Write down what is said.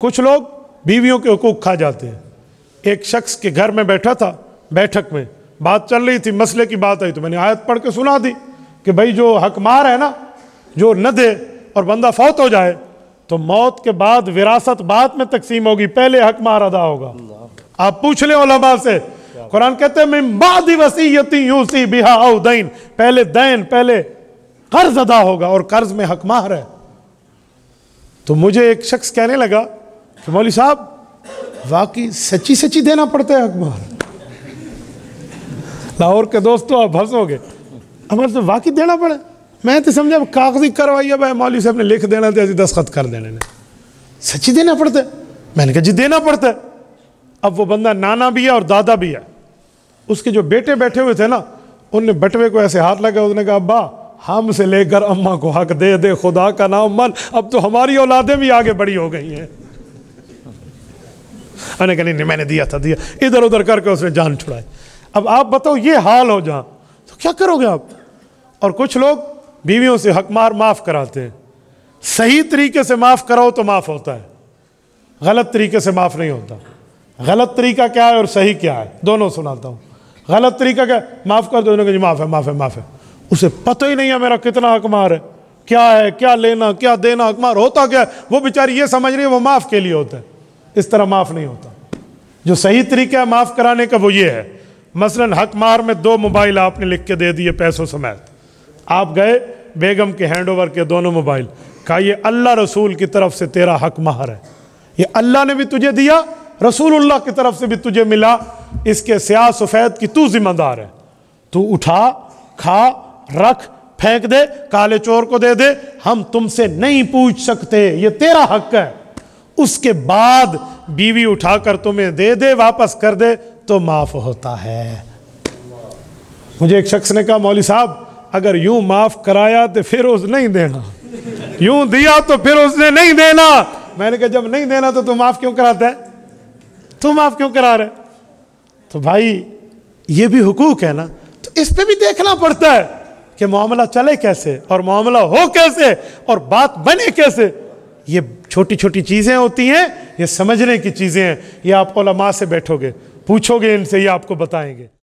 कुछ लोग बीवियों के हुकूक खा जाते हैं। एक शख्स के घर में बैठा था, बैठक में बात चल रही थी, मसले की बात आई तो मैंने आयत पढ़ के सुना दी कि भाई जो हकमार है ना, जो न दे और बंदा फौत हो जाए तो मौत के बाद विरासत बाद में तकसीम होगी, पहले हकमार अदा होगा। आप पूछ लें उलमा से, कुरान कहते हैं मिन बादी वसीयती यूसी बिहा औ दैन, पहले दैन, पहले कर्ज अदा होगा और कर्ज में हकमार है। तो मुझे एक शख्स कहने लगा कि मौलवी साहब वाकई सच्ची सच्ची देना पड़ता है हकमार। लाहौर के दोस्तों आप हंसोगे, हमारे तो वाकई देना पड़े। मैं तो समझा कागजी करवाई है भाई, मौलवी साहब ने लिख देना थे, दस्तखत कर देने ने, सच्ची देना पड़ता है। मैंने कहा जी देना पड़ता है। अब वो बंदा नाना भी है और दादा भी है। उसके जो बेटे बैठे हुए थे ना, उनने बटवे को ऐसे हाथ लगा, उसने कहा अब्बा हमसे लेकर अम्मा को हक दे दे, खुदा का नाम मन, अब तो हमारी औलादें भी आगे बड़ी हो गई हैं। मैंने कहा नहीं मैंने दिया था, दिया, इधर उधर करके उसने जान छुड़ाई। अब आप बताओ ये हाल हो जहां तो क्या करोगे आप। और कुछ लोग बीवियों से हकमार माफ कराते हैं। सही तरीके से माफ कराओ तो माफ होता है, गलत तरीके से माफ नहीं होता। गलत तरीका क्या है और सही क्या है दोनों सुनाता हूं। गलत तरीका क्या, माफ कर दो, माफ है माफ है माफ है, उसे पता ही नहीं है मेरा कितना हकमार है, क्या है, क्या लेना क्या देना, हकमार होता क्या है। वो बेचारी ये समझ रही है वो माफ के लिए होता है, इस तरह माफ नहीं होता। जो सही तरीका है माफ कराने का वो ये है, मसलन हकमार में 2 मोबाइल आपने लिख के दे दिए पैसों समेत, आप गए बेगम के हैंडओवर के दोनों मोबाइल, कहा ये अल्लाह रसूल की तरफ से तेरा हकमार है, ये अल्लाह ने भी तुझे दिया, रसूलुल्लाह की तरफ से भी तुझे मिला, इसके स्याह सफेद की तू जिम्मेदार है, तू उठा खा रख फेंक दे, काले चोर को दे दे, हम तुमसे नहीं पूछ सकते, ये तेरा हक है। उसके बाद बीवी उठाकर तुम्हें दे दे, वापस कर दे तो माफ होता है। मुझे एक शख्स ने कहा मौलवी साहब अगर यूं माफ कराया तो फिर उस नहीं देना, यूं दिया तो फिर उसने नहीं देना। मैंने कहा जब नहीं देना तो तू माफ क्यों कराता है, तू माफ क्यों करा रहे। तो भाई ये भी हुकूक है ना, तो इस पे भी देखना पड़ता है कि मामला चले कैसे और मामला हो कैसे और बात बने कैसे। ये छोटी छोटी चीजें होती हैं, ये समझने की चीजें हैं। ये आप उलमा से बैठोगे पूछोगे इनसे, ये आपको बताएंगे।